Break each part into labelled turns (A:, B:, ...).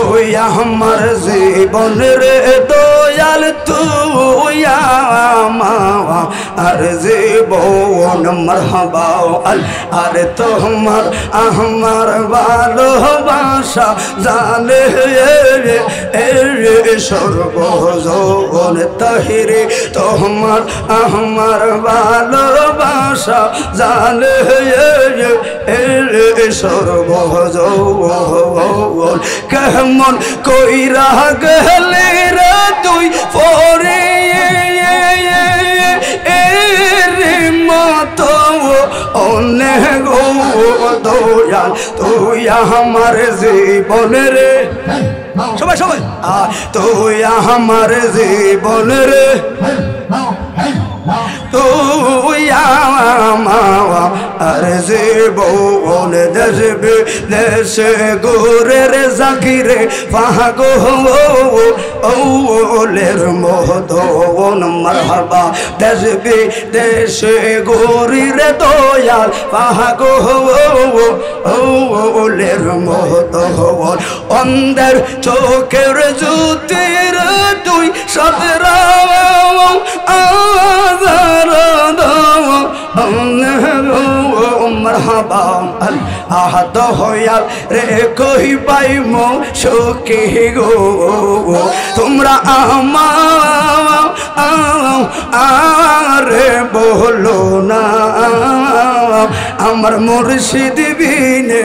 A: তুই আমার জীবন রে দয়াল তুই আমার জীবন মারহাবা আরে তোমার আমার ভালোবাসা জানে সর্বজন তাহিরে তোমার আমার ভালোবাসা জানে সর্বজন কেমন কইরা গেলে রে তুই পরে মতো অনেক দয়াল তুই আমার জীবন রে সবাই সবাই তুই আমার জীবন রে তুই আমার জীবন দেশবে দেশে গোরের জাকিরে পাগলের মহতন মারহাবা দেশবে দেশে গোরির দয়াল পাগলের মহতন অন্ধের চোখের জ্যোতির তুই সদরা মারহাবা আহাদ হইয়াল রে কই পাই মো সুখী গো তোমরা আরে বলো না আমার মুর্শিদ বিনে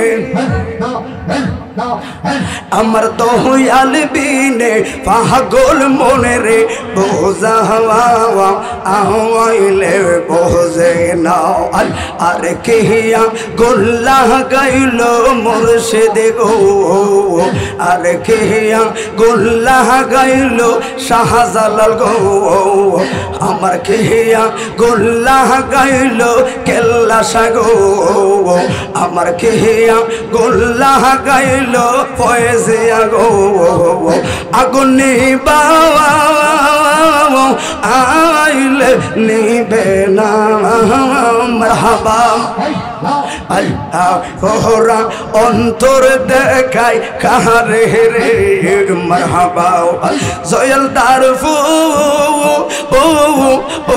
A: আমার দয়াল বিনে পাগল মনে রে বোঝা আইলে বোঝে না আর কেহিয়া গোল্লা গাইল মুর্শিদ গো আর কেহিয়া গোল্লা গাইল শাহজালাল গো আমার কেহিয়া গোল্লা গাইল কেল্লা সাগো আমার কেহিয়া গোল্লা গাইল পয়সিয়া গো আগুনি বাবা আইলে নিবে না মারহাবা আল্লাহরা অন্তর দেখাই কাহারে রে মারহাবা জয়লদার ফু ও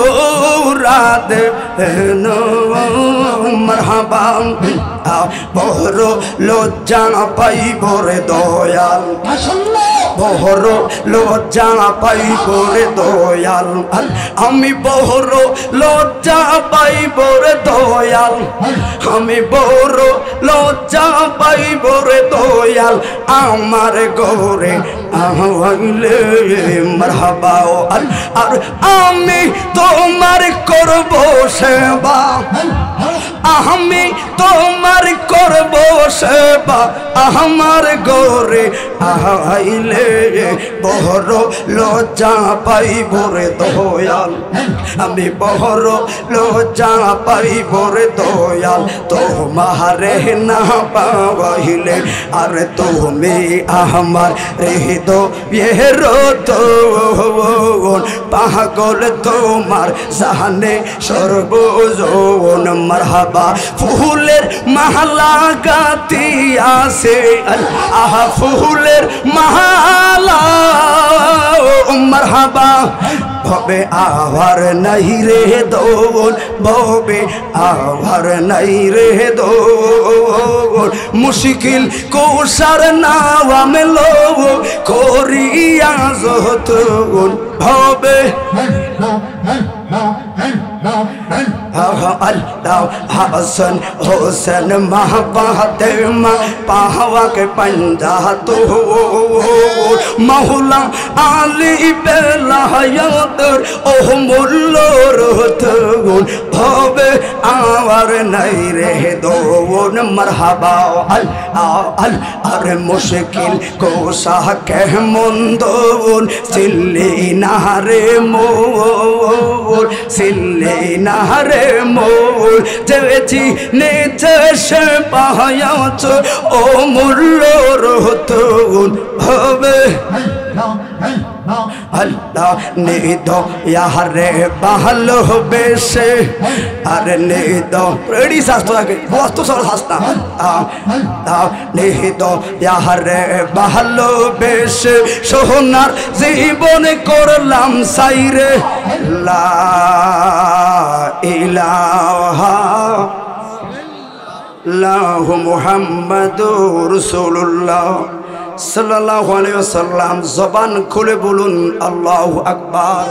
A: রাত মারহাবা বহর লজ্জা পাইব রে দয়াল বহর লজ্জা পাইব রে দয়াল আমি বহর লজ্জা পাইব রে দয়াল আমি বড় লজ্জা পাইব রে দয়াল আমার গরে আহলে মারহাবা আর আমি তোমার করব সেবা আমি তোমার করব সেবা আমার গরে আইলে বড় লজ্জা পাইব রে দয়াল আমি বড় লজ্জা পাইব রে দয়াল তোমারে না পাইলে আর তুমি আমার হৃদয়ের পাগল তোমার জানে সর্বজন মারহাবা ফুলের মালা গাতি আছে আহা ফুলের মালা মারহাবা ভবে আভার নাই রে দোল ভবে আভার নাই রে দোল মুশকিল কোসার নাম লো করিয়া যত ভবে হাসান হোসেন মহাপাতেমা পাহাওয়াকে पंजा तो मौला आली बेलायतर ओह मुल्लोर तगुन भवे आवर नहीं रे दोन मरहबा अल अल अरे मुश्किल को साह कह मुंदोन सिल्ली नारे मोर सिल्ली नारे मोर जेची नीचे से पायाच ओ मुल्लोर तगुन भवे अल নিদ ইয়ারে ভালোবেসে আরে নিদ রেডি শাস্ত্র থাকে বস্তু সর শাস্তা নিদ ইয়ারে ভালোবেসে সোনার জীবন করলাম সাইরে লা ইলাহা ইল্লাল্লাহু মুহাম্মাদুর রাসূলুল্লাহ সাল্লাল্লাহু আলাইহি ওয়াসাল্লাম। জবান খুলে বলুন আল্লাহু আকবার।